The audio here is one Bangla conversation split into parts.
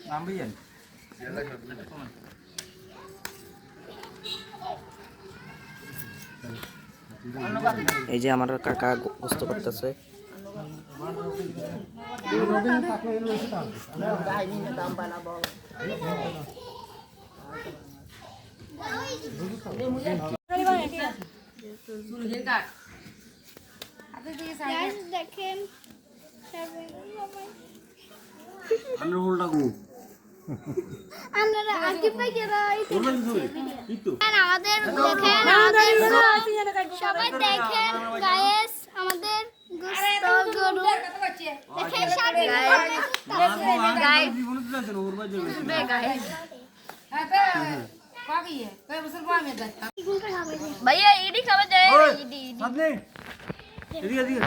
নামবেন এই যে আমার কাকা গোস্ত করতেছে। দেখেন সবাই দেখেন গায়েস আমাদের গরু ভাইয়া ইডি খাওয়া যায় ইডি এদিকে এদিকে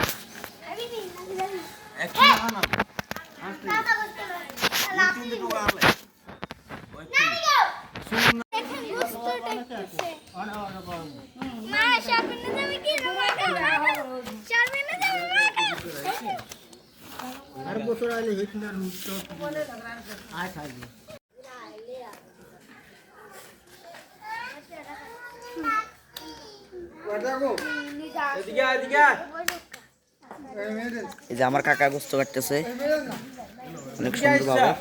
আর বছর আইলে হিট না আয় থাকবে এই যে আমার কাকা গোস্ত কাটতেছে অনেক সুন্দর ভাবে।